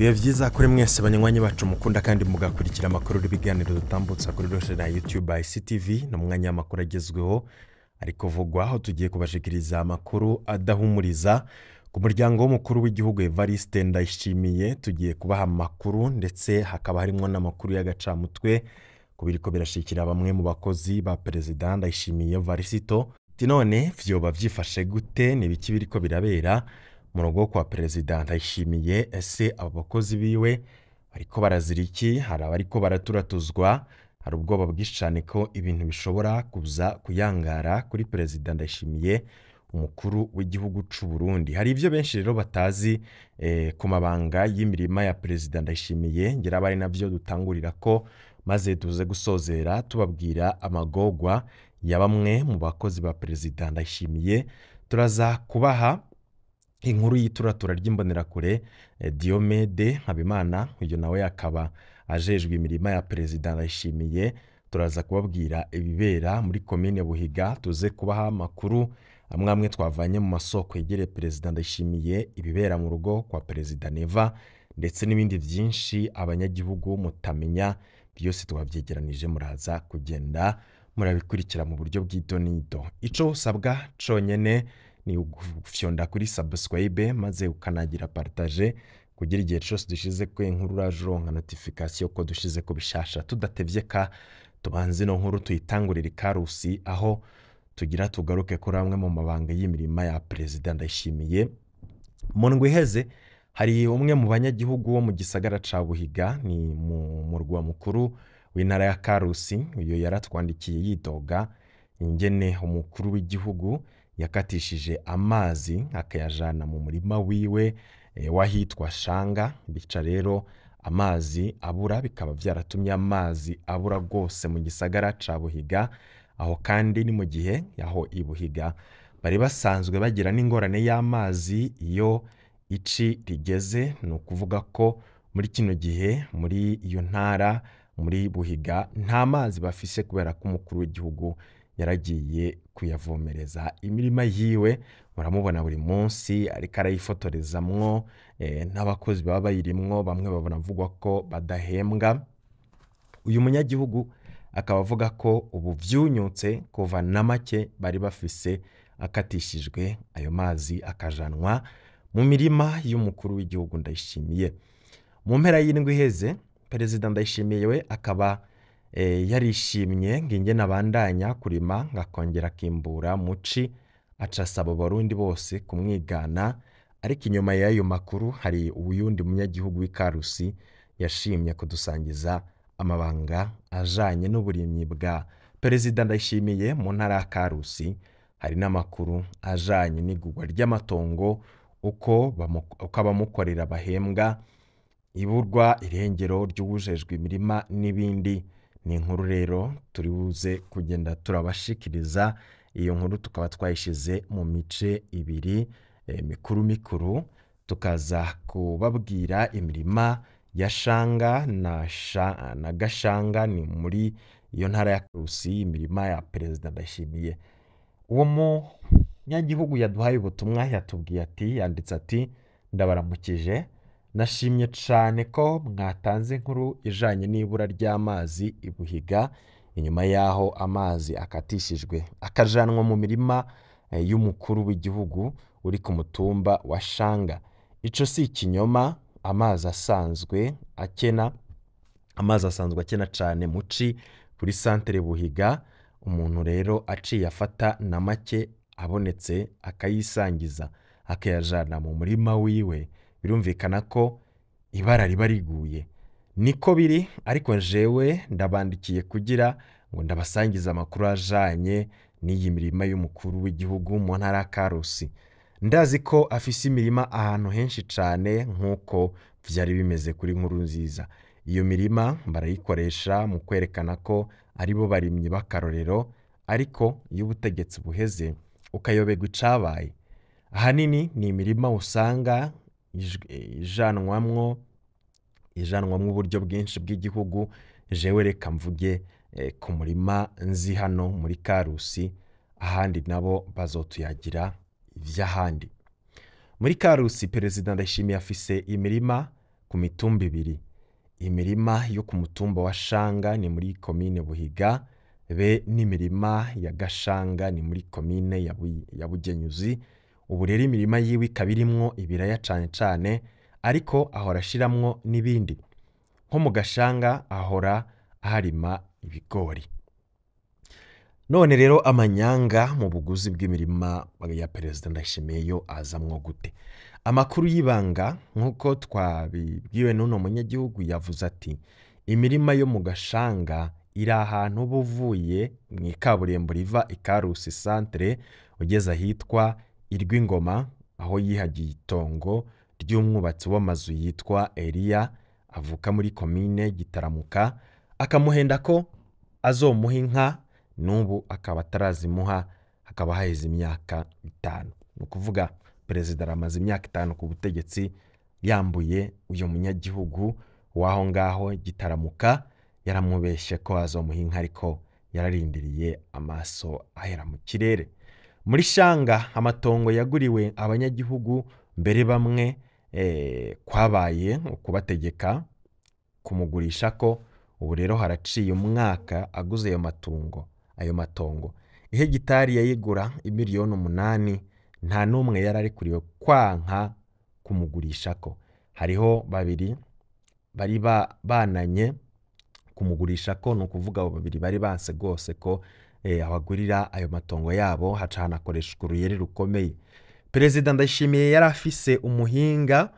Ibihe vyiza kuri mwese banywanyi bacu mukunda kandi mugakurikira amakuru n'ibiganiro dutambutsa kuri Roche na YouTube ICTV no mwanya w'amakuru agezweho ariko vugwa aho tugiye kubashikiriza amakuru adahumuriza ku muryango w'umukuru w'igihugu Evariste Ndayishimiye. Tugiye kubaha amakuru ndetse hakaba harimo n'amakuru y'agacamutwe kubiriko birashikira bamwe mu bakozi ba President Ndayishimiye Varisito. None vyoba vyifashe gute, ni biki biriko birabera mu rugo kwa President Ndayishimiye? Ese abo bakozi biwe bariko barazira iki? Hari abariko baraturatuzwa, hari ubwoba bwinshi cyane ko ibintu bishobora kuza kuyangara kuri President Ndayishimiye umukuru w'igihugu c'u Burundi. Hari ivyo benshi rero batazi ku mabanga y'imirima ya President Ndayishimiye, ngira bari navyo dutangurira ko maze tuze gusozera tubabwira amagogwa ya bamwe mu bakozi ba President Ndayishimiye. Turaza kubaha inkuru y'ituratura ry'imbonerakure Diomede Habimana, uyu nawe akaba ajejwe imirima ya President Ndayishimiye. Turaza kubabwira ibibera muri komine Buhiga, tuze kubaha amakuru amwe twavanye mu masoko yegereye President Ndayishimiye, ibibera mu rugo kwa President Neva ndetse n'ibindi byinshi abanyagihugu mutamenya. Byose twabyegeranije, muraza kugenda murabikurikira mu buryo bw'idonido. Ico usabwa conyene ni ugufyonda kuri subscribe maze ukanagira partage kugira igihe cyose dushize ko inkuru rajuronka notification ko dushize ko bishasha. Tudatevye ka tubanze no nkuru tuyitangurira Karusi, aho tugira tugaruke kuri amwe mu mabanga y'imirima ya President Ndayishimiye. Mu ndwi iheze hari umwe mu banyagihugu wo mu gisagara ca Buhiga, ni mu murwa mukuru w'intara ya Karusi. Uyo yaratwandikiye yidoga ingene umukuru w'igihugu yakatishije amazi akayajana mu murima wiwe wahitwa Shanga. Bica rero amazi abura, bikaba vyaratumye amazi abura rwose mu gisagara ca Buhiga. Aho kandi ni mu gihe yaho ibuhiga bari basanzwe bagira n'ingorane y'amazi iyo ici rigeze. Ni ukuvuga ko muri kino gihe muri iyo ntara, muri Buhiga, nta mazi bafise kubera ko umukuru w'igihugu yaragiye kuyavomereza imirima yiwe. Muramubona buri munsi ariko arayifotorezamwo n'abakozi baba bayirimwo, bamwe babona mvugwa ko badahembwa. Uyu munyagihugu akaba avuga ko ubu vyunyutse kuva na make bari bafise akatishijwe ayo mazi akajanwa mu mirima y'umukuru w'igihugu Ndayishimiye. Mu mpera y'indwi iheze President Ndayishimiye we akaba yarishimye ngingene abandanya kurima ngakongera kimbura muci, aca asaba abarundi bose kumwigana. Ariko inyuma y'ayo makuru hari uyundi munyagihugu w'Ikarusi yashimye kudusangiza amabanga ajanye n'uburimyi bwa President Ndayishimiye mu ntara ya Karusi. Hari n'amakuru ajanye n'igurwa ry'amatongo, uko abamukorera bahembwa, iburwa irengero ry'ubujejwe imirima n'ibindi. Ni inkuru rero turi buze kugenda turabashikiriza. Iyo nkuru tukaba twayishize mu mice ibiri mikuru, tukaza kubabwira imirima ya Shanga na Gashanga, ni muri iyo ntara ya Karusi, imirima ya President Ndayishimiye. Uwo munyagihugu yaduhaye ubutumwa yatubwiye ati, yanditse ati, ndabaramukije, nashimye cane ko mwatanze inkuru ijanye n'ibura ry'amazi ibuhiga inyuma yaho amazi akatishijwe akajanwa mu mirima y'umukuru w'igihugu uri ku mutumba wa Shanga. Ico si ikinyoma, amazi asanzwe akena cane muci kuri centre Buhiga. Umuntu rero aciye afata na make abonetse akayisangiza akayajana mu murima wiwe, birumvikana ko ibara riba riguye. Niko biri, ariko jewe ndabandikiye kugira ngo ndabasangiza amakuru ajanye n'iyi mirima y'umukuru w'igihugu mu ntara ya Karusi. Ndazi ko afise imirima ahantu henshi cane nk'uko vyari bimeze kuri Nkurunziza. Iyo mirima barayikoresha mu kwerekana ko aribo barimyi b'akarorero, ariko iyo ubutegetsi buheze ukayobegwa icabaye. Ahanini ni imirima usanga ijanwamwo uburyo bwinshi bw'igihugu. Jewe reka mvuge ku murima nzi hano muri Karusi, ahandi nabo bazotuyagira ivy'ahandi. Muri Karusi President Ndayishimiye afise imirima ku ku mitumba ibiri. Imirima yo ku mutumba wa Shanga ni muri komine Buhiga, be n'imirima ya Gashanga ni muri komine ya Bugenyuzi. Ubu rero imirima yiwe ikaba irimwo ibiraya cane cane, ariko ahora ashiramwo n'ibindi. Nko mu Gashanga ahora aharima ibigori. None rero amanyanga mu buguzi bw'imirima ya Perezida Ndayishimiye yo azamwo gute? Amakuru y'ibanga nk'uko twabibwiwe n'uno munyagihugu yavuze ati imirima yo mu Gashanga iri ahantu uba uvuye mw'ikaburimbo riva i Karusi centre ugeze ahitwa Irwingoma, aho yihagiye itongo ry'umwubatsi w'amazu yitwa Elia avuka muri komine Gitaramuka, akamuhenda ko azomuha inka, n'ubu akaba atarazimuha, hakaba haheze imyaka 5. Ni ukuvuga Perezida aramaze imyaka 5 ku butegetsi yambuye uyu munyagihugu waho ngaho Gitaramuka, yaramubeshe ko azomuha inka ariko yararindiriye amaso ahera mu kirere. Muri Shanga amatongo yaguriwe abanyagihugu, mbere bamwe kwabaye ukubategeka kumugurisha ko. Ubu rero haraciye umwaka aguze ayo matongo. Ihegitari yayigura 8,000,000, nta n'umwe yararekuriwe kwanka kumugurisha ko. Hariho babiri bari bananye kumugurisha ko, ni ukuvuga abo babiri bari banse rwose ko abagurira ayo matongo yabo, haca hanakoreshwa uruyeri rukomeye. Perezida Ndayishimiye yari afise umuhinga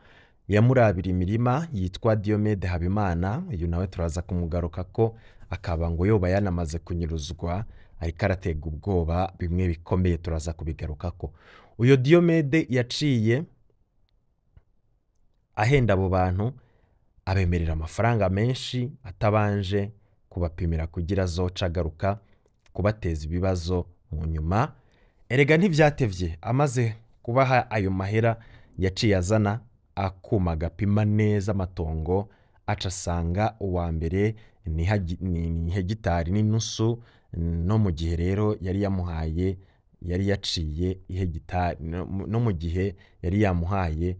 yamurabira imirima yitwa Diomede Habimana, uyu nawe turaza kumugaruka ko akaba ngo yoba yanamaze kunyuruzwa, ariko aratega ubwoba bimwe bikomeye, turaza kubigaruka ko. Uyo Diomede yaciye ahenda abo bantu, abemerera amafaranga menshi atabanje kubapimira kugira azoca agaruka kubateza ibibazo mu nyuma. Erega ntivyatevye, amaze kubaha ayo mahera yaciye azana akuma gapima neza amatongo, aca asanga uwa mbere ni hegitari n'inusu, no mu gihe rero yari yamuhaye yari yaciye ihegitari, no mu gihe yari yamuhaye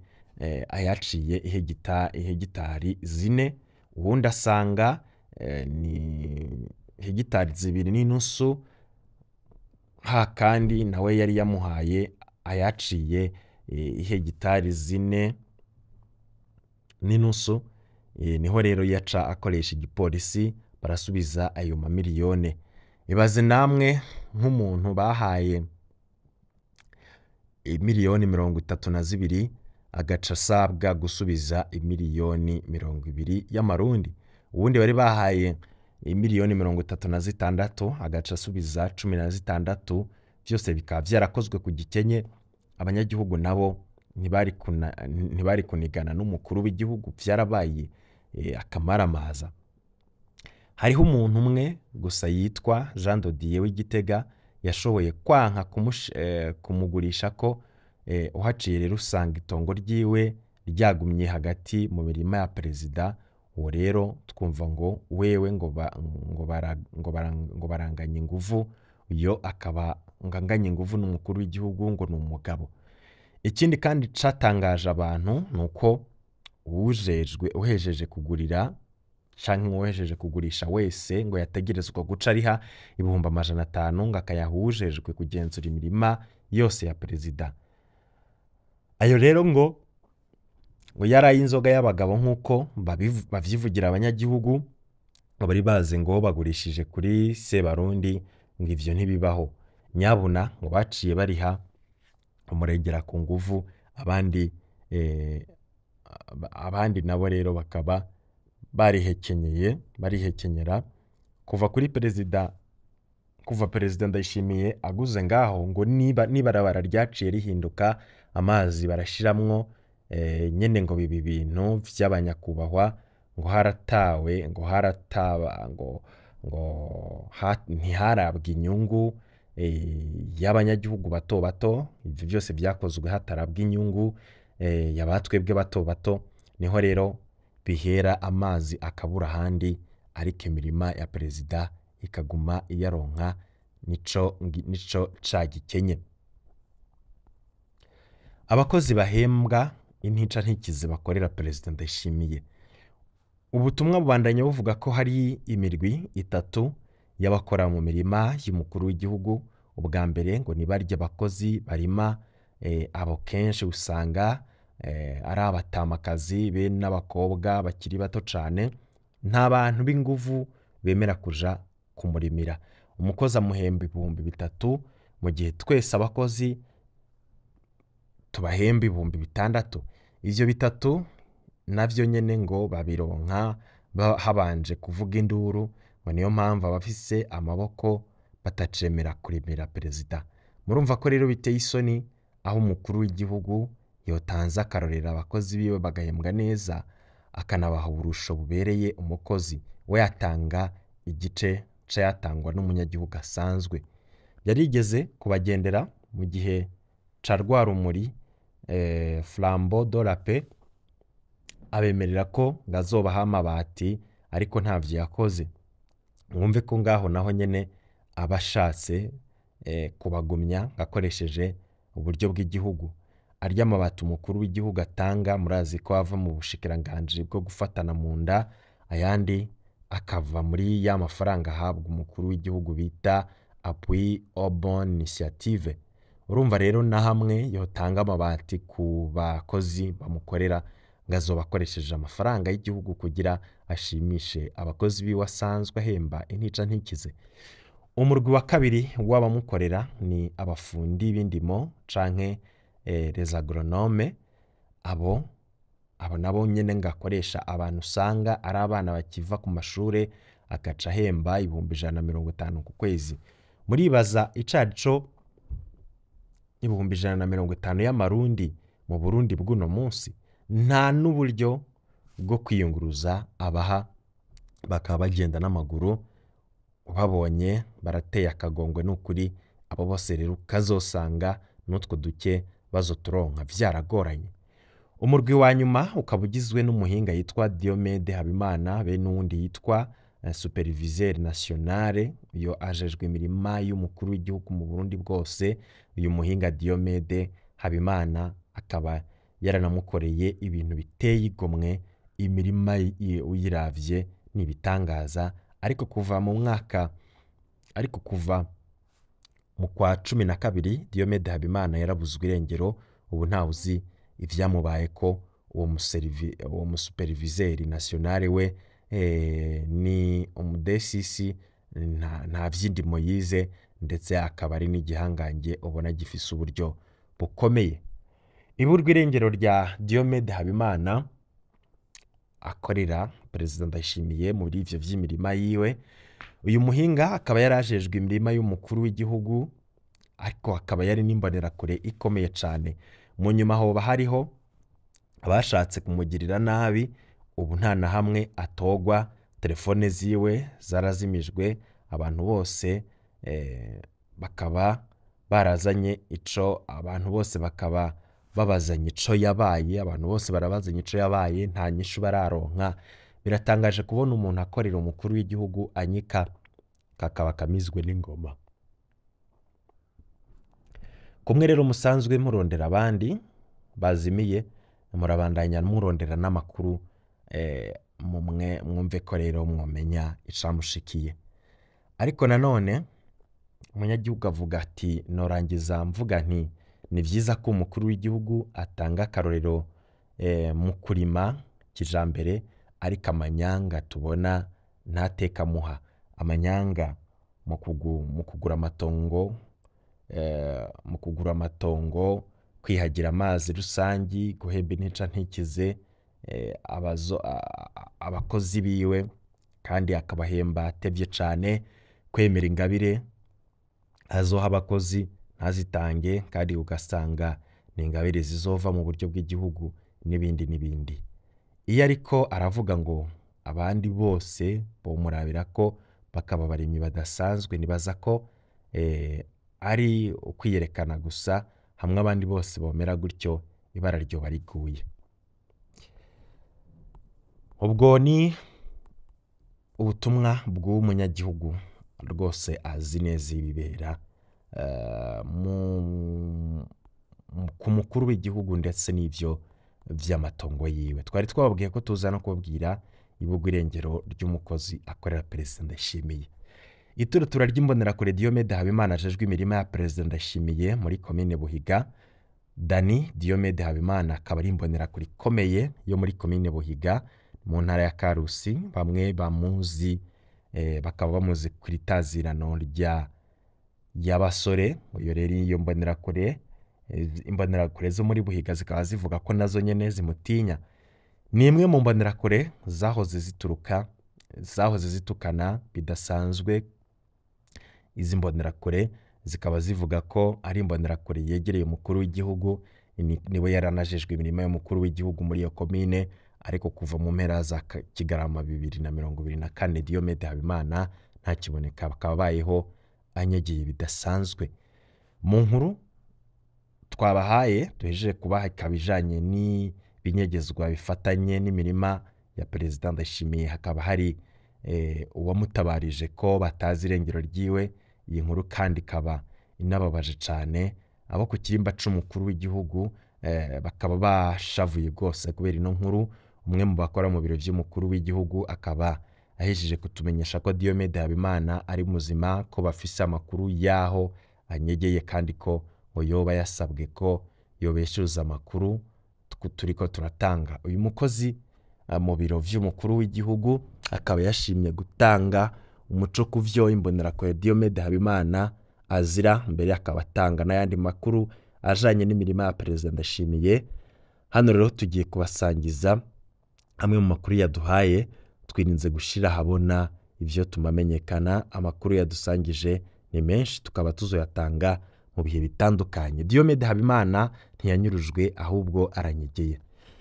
ayaciye ihegitari 4, ubundi asanga ni hegitari 2.5, ha kandi nawe yari yamuhaye ayaciye ihegitari 4.5. Niho rero yaca akoresha igipolisi, barasubiza ayo mamiliyone. Ibaze namwe nk'umuntu bahaye 32,000,000 agaca asabwa gusubiza 2,20,000,000 y'amarundi. Ubundi bari bahaye 36,000,000 agaca asubiza 16. Vyose bikaba vyarakozwe ku gikenye. Abanyagihugu nabo ntibari kunigana n'umukuru w'igihugu, vyarabaye akamaramaza. Hariho umuntu umwe gusa yitwa Jean Dodier w'Igitega yashoboye kwanka kumugurisha ko, uhaciye rero usanga itongo ryiwe ryagumye hagati mu mirima ya Perezida. Uwo rero twumva ngo wewe ngo baranganye inguvu, uyo akaba nganganye inguvu n'umukuru w'igihugu ngo ni umugabo. Ikindi kandi catangaje abantu nuko uhejeje kugurira canke uhejeje kugurisha wese ngo yategerezwa guca ariha 500,000 ngo akayahujejwe kugenzura imirima yose ya Perezida. Ayo rero ngo yaraye inzoga y'abagabo nk'uko bavyivugira abanyagihugu, bari bazi ngo bagurishije kuri Sebarundi, ngo ivyo ntibibaho. Nyabuna ngo baciye bariha umurengera ku nguvu, abandi nabo rero bakaba barihekenyera kuva Perezida Ndayishimiye aguze ngaho, ngo nibarabara ryaciye rihinduka amazi barashiramwo nyene ngo bibi bintu vy'abanyakubahwa, ngo haratawe ngo ntiharabwa inyungu y'abanyagihugu bato bato. Ivyo byose vyakozwe hatarabwa inyungu y'abatwebwe bato bato. Niho rero bihera amazi akabura handi, ariko imirima ya Perezida ikaguma iyaronka. Nico cagikenye. Abakozi bahembwa intica ntikize bakorera Perezida Ndayishimiye. Ubutumwa bubandanya buvuga ko hari imirwi itatu y'abakora mu mirima y'umukuru w'igihugu. Ubwa mbere ngo ni barya abakozi barima, abo kenshi usanga ari abatamakazi be n'abakobwa bakiri bato cyane, nta bantu b'inguvu bemera kuja kumurimira. Umukozi amuhemba 3,000 mu gihe twese abakozi tubahemba 6,000. Ivyo bitatu navyo nyene ngo babironka habanje kuvuga induru, ngo niyo mpamvu abafise amaboko batacemera kurimira perezida. Murumva ko rero biteye isoni aho umukuru w'igihugu yotanze akarorera abakozi biwe bagahembwa neza, akanabaha uburusho bubereye umukozi, we yatanga igice cayatangwa n'umunyagihugu asanzwe. Yarigeze kubagendera mu gihe ca Rwarumuri, Flambeau de la Paix, abemerera ko ngazobaha amabati, ariko ntavyo yakoze. Mwumve ko ngaho naho nyene abashatse kubagumya akoresheje uburyo bw'igihugu. Arya amabati umukuru w'igihugu atanga murazi ko ava mu bushikiranganji bwo gufatana mu nda, ayandi akava muri ya mafaranga ahabwa umukuru w'igihugu bita appui aux bonnes initiatives. Urumva rero na hamwe yotanga amabati ku bakozi bamukorera, ngazobakoresheje amafaranga y'igihugu kugira ashimishe abakozi biwe asanzwe ahemba intica ntikize. Umurwi wa kabiri w'abamukorera ni abafundi b'indimo canke les agronomes. Abo nabo nyene ngakoresha abantu usanga ari abana bakiva ku mashure, agaca ahemba 150 ku kwezi. Muribaza icarico 150 y'amarundi mu Burundi bw'uno munsi? Nta n'uburyo bwo kwiyunguruza abaha, bakaba bagenda n'amaguru. Babonye barateye akagongwe n'ukuri. Abo bose rero kazosanga n'utwo duke bazoturonka vyaragoranye. Umurwi wa nyuma ukaba ugizwe n'umuhinga yitwa Diomede Habimana be n'uwundi yitwa Superviseur National, iyo ajejwe imirima y'umukuru w'igihugu mu Burundi bwose. Uyu muhinga Diomede Habimana akaba yaranamukoreye ibintu biteye igomwe, imirima uyiravye nibitangaza. Ariko kuva mu kwa 12 Diomede Habimana yarabuzwe irengero. Ubu ntawuzi ivyamubaye ko uwo musuperviseur national we ni umudesisi, nta vy'indimo yize, ndetse akaba ari n'igihangange ubona gifise uburyo bukomeye. Iburwa irengero rya Diomede Habimana akorera Perezida Ndayishimiye muri ivyo vy'imirima yiwe. Uyu muhinga akaba yarajejwe imirima y'umukuru w'igihugu, ariko akaba yari n'imbonerakure ikomeye cane. Mu nyuma hoba hariho abashatse kumugirira nabi. Ubu nta na hamwe atogwa, telefone ziwe zarazimijwe. Abantu bose bakaba barazanye ico, abantu bose bakaba babazanye ico yabaye, abantu bose barabazanye ico yabaye, nta nyishu bararonka. Biratangaje kubona umuntu akorera umukuru w'igihugu anyika kakaba kamizwe n'ingoma. Kumwe rero musanzwe murondera abandi bazimiye, murabandanya murondera n'amakuru, mwumve ko rero mwomenya icamushikiye. Ariko nanone umunyagihugu avuga ati norangiza mvuga nti ni vyiza ko umukuru w'igihugu atanga akarorero mu kurima kijambere, ariko amanyanga tubona ntateka muha. Amanyanga mu kugura amatongo, kwihagira amazi rusangi, guhemba intica ntikize abakozi biwe, kandi akabahemba atevye cane, kwemera ingabire azoha abakozi ntazitange, kandi ugasanga ni ingabire zizova mu buryo bw'igihugu n'ibindi n'ibindi. Iyo ariko aravuga ngo abandi bose bomurabira ko bakaba abarimyi badasanzwe, nibaza ko ari ukwiyerekana gusa. Hamwe abandi bose bomera gutyo, ibara ryo bariguye. Ubwo ni ubutumwa bw'umunyagihugu rwose azi neza ibibera ku mukuru w'igihugu, ndetse n'ivyo vy'amatongo yiwe. Twari twababwiye ko tuza no kubabwira ibugwa irengero ry'umukozi akorera Perezida Ndayishimiye. Iturutura ry'imbonerakure Diomede Habimana ajejwe imirima ya Perezida Ndayishimiye muri komine Buhiga. Dani Diomede Habimana akaba ari imbonerakure ikomeye yo muri komine Buhiga mu ntara ya Karusi. Bamwe bamuzi bakaba bamuzi kuri tazirano y'abasore. Uyo rero iyo imbonerakure zo muri Buhiga zikaba zivuga ko nazo nyene zimutinya. Ni imwe mu mbonerakure zahoze zitukana bidasanzwe. Izi mbonerakure zikaba zivuga ko ari imbonerakure yegereye umukuru w'igihugu, niwe yaranajejwe imirimo y'umukuru w'igihugu muri iyo komine. Ariko kuva mu mpera za Kigarama 2024 Diomede Habimana ntakiboneka, bakaba bayeho anyegeye bidasanzwe. Mu nkuru twabahaye duhejeje kubaha ikabijanye n'ibinyegezwa bifatanye n'imirima ya Perezida Ndayishimiye, hakaba hari uwamutabarije ko batazi irengero ryiwe. Iyi nkuru kandi ikaba inababaje cyane. Abo ku kirimba c'umukuru w'igihugu bakaba bashavuye rwose kubera ino nkuru. Umwe mu bakora mu biro vy'umukuru w'igihugu akaba ahejeje kutumenyesha ko Diomede Habimana ari muzima, ko bafise amakuru yaho anyegeye kandi ko ngo yoba yasabwe ko yobeshuza amakuru turiko turatanga. Uyu mukozi mu biro vy'umukuru w'igihugu akaba yashimye gutanga umuco ku vyo imbonerakure Diomede Habimana azira, mbere akaba atanga n'ayandi makuru ajanye n'imirima ya Perezida Ndayishimiye. Hano rero tugiye kubasangiza amwe mu makuru yaduhaye, twirinze gushira habona ivyo tumamenyekana. Amakuru yadusangije ni menshi, tukaba tuzoyatanga mu bihe bitandukanye. Diomede Habimana ntiyanyurujwe ahubwo aranyegeye.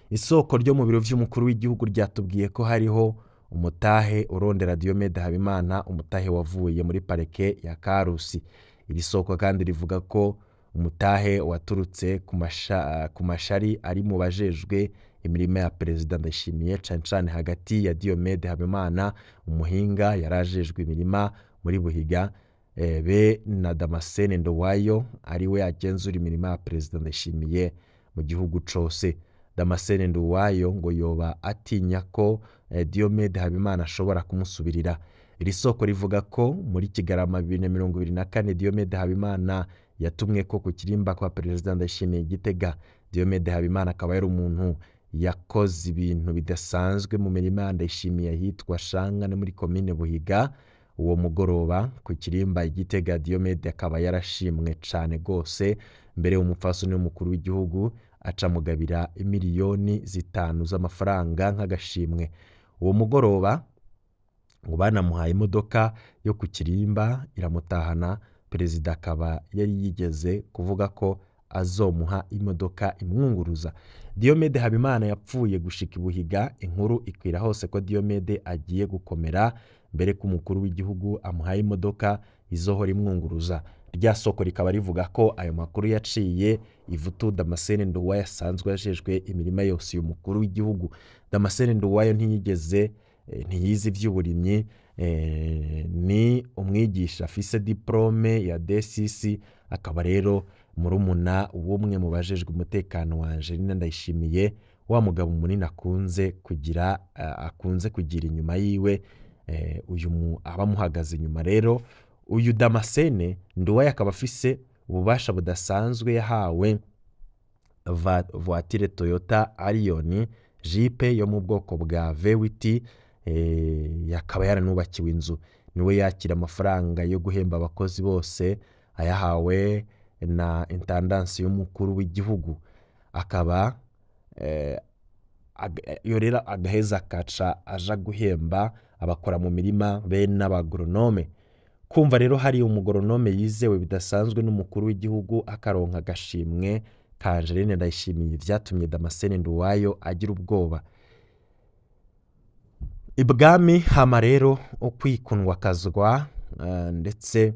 Isoko ryo mu biro vy'umukuru w'igihugu ryatubwiye ko hariho umutahe urondera Diomede Habimana, umutahe wavuye muri parike ya Karusi. Iri soko kandi rivuga ko umutahe waturutse ku mashari ari mu bajejwe imirima ya Perezida Ndayishimiye, cane hagati ya Diomede Habimana umuhinga yarajejwe imirima muri Buhiga be na Damascene Nduwayo ariwe agenzura imirima ya Perezida Ndayishimiye mu gihugu cose. Damascene Nduwayo ngo yoba atinya ko Diomede Habimana ashobora kumusubirira. Iri soko rivuga ko muri Kigarama 2024 Diomede Habimana yatumwe ko ku kirimba kwa Perezida Ndayishimiye Gitega. Diomede Habimana akaba yari umuntu yakoze ibintu bidasanzwe mu mirima ya Ndayishimiye hitwa Shanga no muri komine Buhiga. Uwo mugoroba ku kirimba Igitega Diomede akaba yarashimwe cane gose, mbere umupfasoni w'umukuru w'igihugu aca mugabira miliyoni 5 z'amafaranga nk'agashimwe. Uwo mugoroba ngo banamuhaye imodoka yo ku kirimba iramutahana. Perezida akaba yari yigeze kuvuga ko azomuha imodoka imwunguruza. Diomede Habimana yapfuye gushika Buhiga. Inkuru ikwira hose ko Diomede agiye gukomera, mbere ko umukuru w'igihugu amuhaye imodoka izohora imwunguruza. Rya soko rikaba rivuga ko ayo makuru yaciye ivutu Damascene Nduwayo asanzwe yajejwe imirima yose y'umukuru w'igihugu. Damascene Nduwayo ntiyize ivy'uburimyi, ni umwigisha afise diplome ya DCC, akaba rero murumuna w'umwe mu bajejwe umutekano wa Angelina Ndayishimiye, wa mugabo munini akunze kugira inyuma yiwe. Uyu abamuhagaze inyuma rero. Uyu Damascene Nduwayo akaba afise ububasha budasanzwe, yahawe voiture Toyota Arion Jeep yo mu bwoko bwa VWT. Yakaba yaranubakiwe inzu. Niwe yakira amafaranga yo guhemba abakozi bose, ayahawe na intendance y'umukuru w'igihugu. Akaba yorera agaheza kaca aja guhemba abakora mu mirima be n'abagronome. Kumva rero hari umugronome yizewe bidasanzwe n'umukuru w'igihugu akaronka agashimwe ka Angelina Ndayishimiye, vyatumye Damascene Nduwayo agira ubwoba. Ibwami hama rero ukwikundwa kazwa ndetse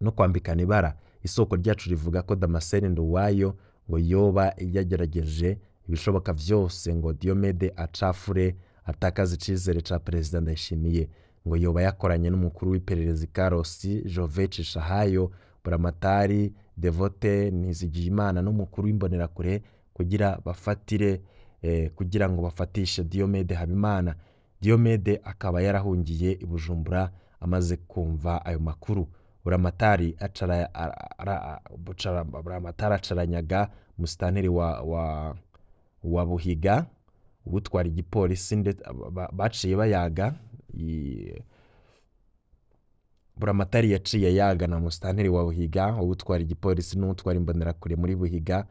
no kwambikana ibara. Isoko ryacu rivuga ko Damascene Nduwayo ngo yoba yagerageje ibishoboka vyose ngo Diomede acafure, atakaza icizere ca Perezida Ndayishimiye. Ngo yoba yakoranye n'umukuru w'iperereza Karosi Jovece Shahayo, Buramatari Devote Nizigiyimana n'umukuru w'imbonerakure kugira kugira ngo bafatishe Diomede Habimana. Diomede akaba yarahungiye i Bujumbura amaze kumva ayo makuru. Buramatari acaranyaga musitanteri wa Buhiga, ubutwara igipolisi baciye bayaga. Buramatari yaciye yaga na musitanteri wa Buhiga, ubutwara igipolisi n'ubutwara imbonerakure muri Buhiga,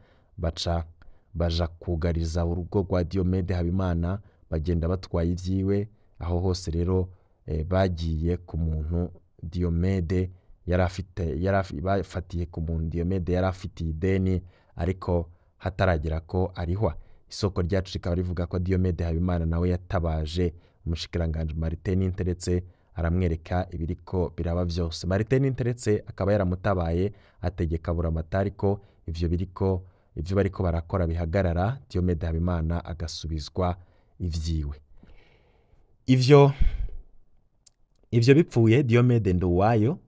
baja kugariza urugo rwa Diomede Habimana, bagenda batwaye ivyiwe. Aho hose rero bagiye ku muntu Diomede bafatiye ku muntu Diomede yari afitiye ideni, ariko hataragera ko arihwa. Isoko ryacu rikaba rivuga ko Diomede Habimana nawe yatabaje umushikiranganje Martin Ninteretse, aramwereka ibiriko biraba vyose. Martin Ninteretse akaba yaramutabaye, ategeka Buramatari ko ivyo bariko barakora bihagarara, Diomede Habimana agasubizwa ivyiwe. Ivyo bipfuye, Diomede Nduwayo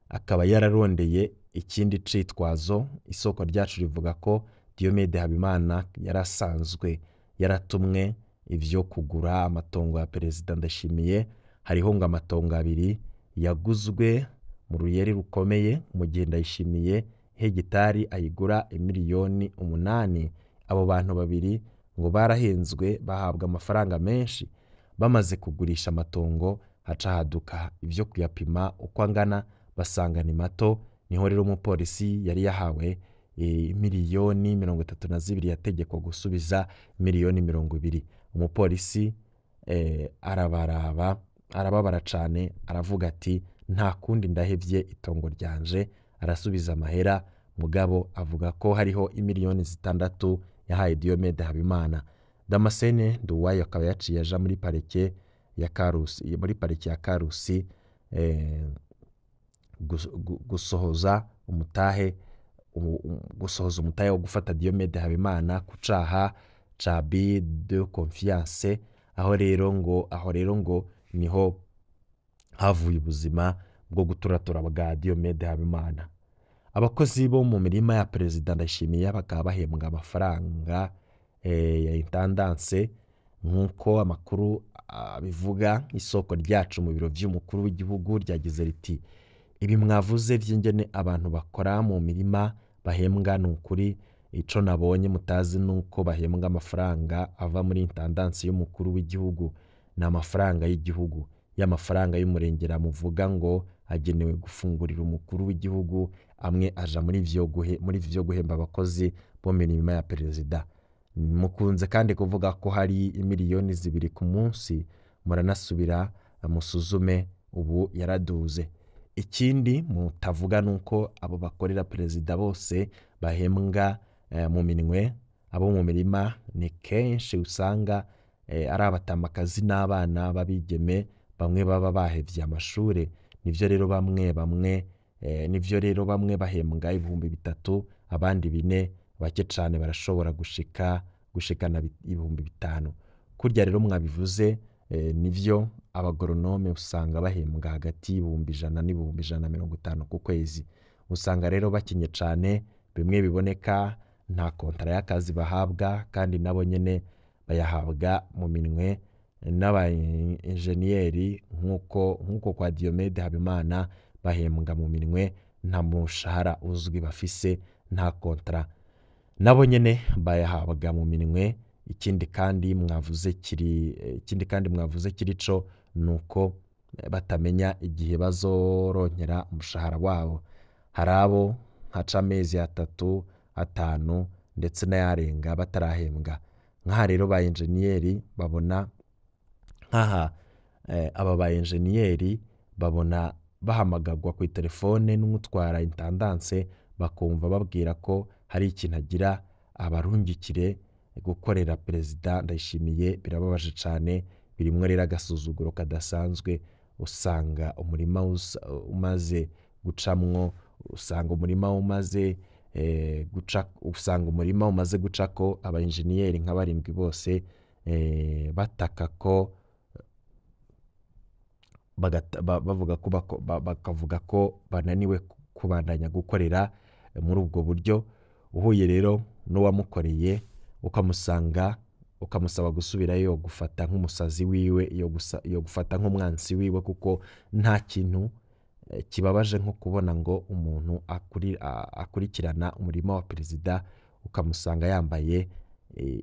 akaba yararondeye ikindi citwazo. Isoko ryacu rivuga ko Diomede Habimana yarasanzwe yaratumwe ivyo kugura amatongo ya Perezida Ndayishimiye. Hariho ngo amatongo abiri yaguzwe mu ruyeri rukomeye, mu gihe Ndayishimiye hegitari ayigura miliyoni 8. Abo bantu babiri ngo barahenzwe, bahabwa amafaranga menshi. Bamaze kugurisha amatongo, haca haduka ivyo kuyapima uko angana, basanga ni mato. Niho rero umupolisi yari yahawe miliyoni 32 yategekwa gusubiza miliyoni 20. Umupolisi arababara cane, aravuga ati nta kundi ndahevye itongo ryanje. Arasubiza amahera, mugabo avuga ko hariho imiliyoni 6 yahaye Diomede Habimana. Damascene Nduwayo akaba yaciye aja muri parike ya Karusi, gusohoza umutahe wo gufata Diomede Habimana ku caha ca abus de confiance. Aho rero ngo niho havuye ubuzima bwo guturatura bwa Diomede Habimana. Abakozi bo mu mirima ya Perezida Ndayishimiye bakaba bahembwa amafaranga ya intendance, nk'uko amakuru bivuga. Isoko ryacu mu biro vy'umukuru w'igihugu ryagize riti ibi mwavuze vy'ingene abantu bakora mu mirima bahembwa n'ukuri. Ico nabonye mutazi nuko bahembwa amafaranga ava muri intendance y'umukuru w'igihugu. Na amafaranga y'igihugu, y'amafaranga y'umurengera muvuga ngo agenewe gufungurira umukuru w'igihugu, amwe aja muri vyo guhemba abakozi bo mirima ya Perezida. Mukunze kandi kuvuga ko hari imiliyoni 2 ku munsi, muranasubira musuzume, ubu yaraduze. Ikindi mutavuga nuko abo bakorera Perezida bose bahembwa mu minwe. Abo mu mirima ni kenshi usanga ari abatamakazi n'abana babigeme, bamwe baba bahevye amashure. Nivyo rero bamwe bahembwa 3,000, abandi 4. Bake cane barashobora gushikana 5,000. Kurya rero mwabivuze, nivyo abagoronome usanga bahembwa hagati y'100 n'150 ku kwezi. Usanga rero bakinye cane, bimwe biboneka nta kontara y'akazi bahabwa, kandi nabo nyene bayahabwa mu minwe n'aba enjeniyeri. Nk'uko kwa Diomede Habimana bahembwa mu minwe, nta mushahara uzwi bafise, nta kontara, nabo nyene bayahabwa mu minwe. Ikindi kandi mwavuze kirico nuko batamenya igihe bazoronkera umushahara wabo. Hari abo haca amezi 3, 5 ndetse n'ayarenga batarahembwa. Nk'aha rero ba enjeniyeri babona aba ba enjeniyeri babona bahamagagwa ku telefone n'umutwara intendance, bakumva babwira ko hari ikintu agira abarungikire gukorera Perezida Ndayishimiye. Birababaje cane, birimwo rero agasuzuguro kadasanzwe. Usanga umurima umaze gucamwo, usanga umurima umaze gucako aba enjeniyeri nka 7 bose bataka ko bakavuga ko bananiwe kubandanya gukorera muri ubwo buryo. Uhuye rero n'uwamukoreye ukamusanga ukamusaba gusubirayo gufata nk'umusazi wiwe, yo gufata nk'umwansi wiwe, kuko nta kintu kibabaje nko kubona ngo umuntu akurikirana umurimo wa perezida ukamusanga yambaye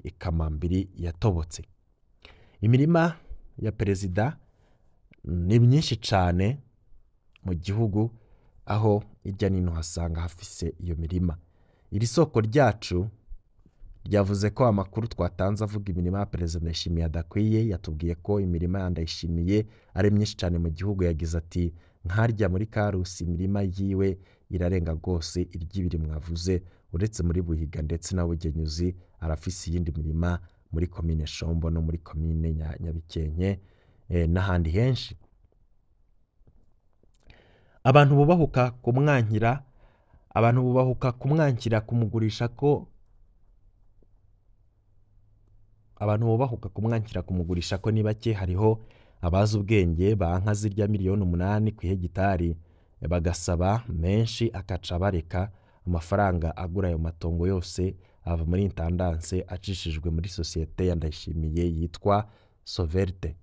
ikamambiri yatobotse. Imirima ya perezida ni myinshi cyane mu gihugu, aho hirya nino hasanga hafise iyo mirima. Iri soko ryacu ryavuze ko amakuru twatanze avuga imirima ya perezida Ndayishimiye adakwiye. Yatubwiye ko imirima ya Ndayishimiye ari myinshi cyane mu gihugu. Yagize ati nkarya muri Karusi imirima yiwe irarenga rwose iry'ibiri mwavuze, uretse muri Buhiga ndetse na Bugenyuzi arafise iyindi mirima muri komine Shombo no muri komine Nyabikenke n'ahandi henshi. Abantu bubahuka kumwankira kumugurisha ko ni bake. Hariho abazi ubwenge banka zirya miliyoni 8 ku hegitari bagasaba menshi, akaca bareka amafaranga agura ayo matongo yose ava muri intendanse acishijwe muri sosiyete ya Ndayishimiye yitwa Soverte.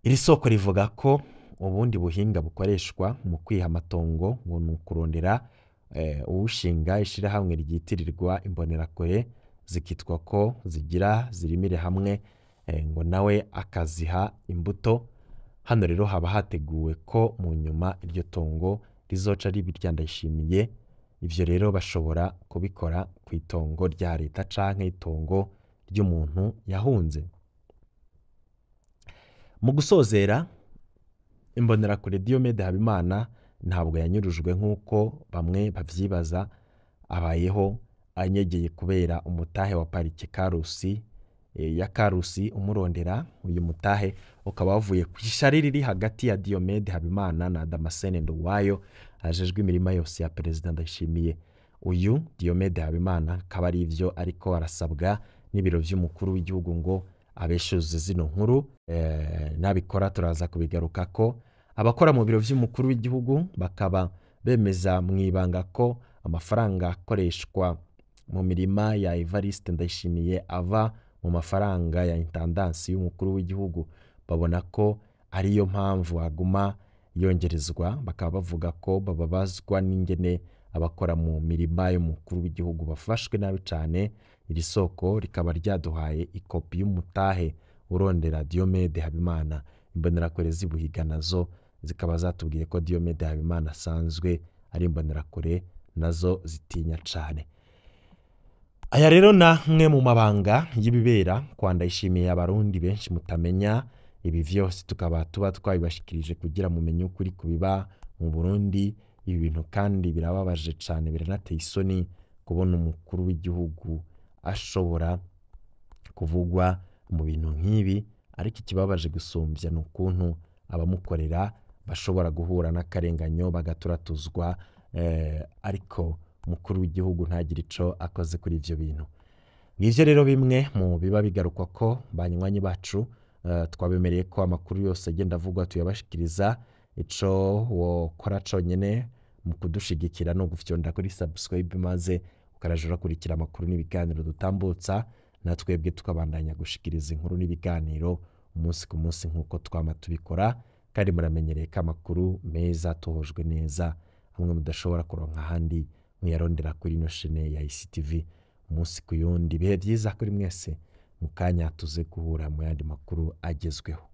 Iri soko rivuga ko ubundi buhinga bukoreshwa mu kwiha amatongo ngo ni ukurondera uwushinga ishirahamwe ryitirirwa imbonerakure zikitwa ko zirimire hamwe, ngo nawe akaziha imbuto. Hano rero haba hateguwe ko mu nyuma iryo tongo rizoca riba irya Ndayishimiye. Ivyo rero bashobora kubikora ku itongo rya leta canke itongo ry'umuntu yahunze. Mu gusozera, imbonerakure Diomede Habimana ntabwo yanyurujwe nk'uko bamwe bavyibaza. Abayeho anyegeye kubera umutahe wa parike ya Karusi umurondera. Uyu mutahe ukaba wavuye ku ishari riri hagati ya Diomede Habimana na Damascene Nduwayo ajejwe imirima yose ya perezida Ndayishimiye. Uyu Diomede Habimana akaba ari ivyo ariko arasabwa n'ibiro vy'umukuru w'igihugu ngo abeshuze zino nkuru. Nabikora turaza kubigaruka ko abakora mu biro vy'umukuru w'igihugu bakaba bemeza mwibanga ko amafaranga akoreshwa mu mirima ya Evariste Ndayishimiye ava mu mafaranga ya intendansi y'umukuru w'igihugu. Babona ko ariyo mpamvu aguma yongerezwa. Bakaba bavuga ko bababazwa n'ingene abakora mu mirima y'umukuru w'igihugu bafashwe nabi cyane. Iri soko rikaba ryaduhaye ikopi y'umutahe urondera Diomede Habimana. Imbonerakure z'Ibuhiga nazo zikaba zatubwiye ko Diomede Habimana asanzwe ari imbonerakure nazo zitinya cyane. Aya rero namwe mu mabanga y'ibibera kwa Ndayishimiye abarundi benshi mutamenya. Ibi vyose tukaba twabibashikirije kugira mumenye ukuri kubiba mu Burundi. Ibi bintu kandi birababaje cyane, biranateye isoni kubona umukuru w'igihugu ashobora kuvugwa mu bintu nk'ibi. Ariko ikibabaje gusumbya ni ukuntu abamukorera bashobora guhura n'akarenganyo bagaturatuzwa, ariko umukuru w'igihugu ntagira ico akoze kuri ivyo bintu. Ngivyo rero bimwe mu biba bigarukwa ko banywanyi bacu. Twabemereye ko amakuru yose agenda avugwa tuyabashikiriza. Ico wokora conyene mu kudushigikira no gufyonda kuri subscribe maze ukaraje urakurikira amakuru n'ibiganiro dutambutsa, natwebwe tukabandanya gushikiriza inkuru n'ibiganiro umunsi ku munsi nk'uko twama tubikora. Kandi muramenyereye ko amakuru meza tohojwe neza hamwe mudashobora kuronka ahandi muyarondera kuri ino shene ya ICTV umunsi ku yundi. Bihe byiza kuri mwese, mu kanya tuze guhura mu yandi makuru agezweho.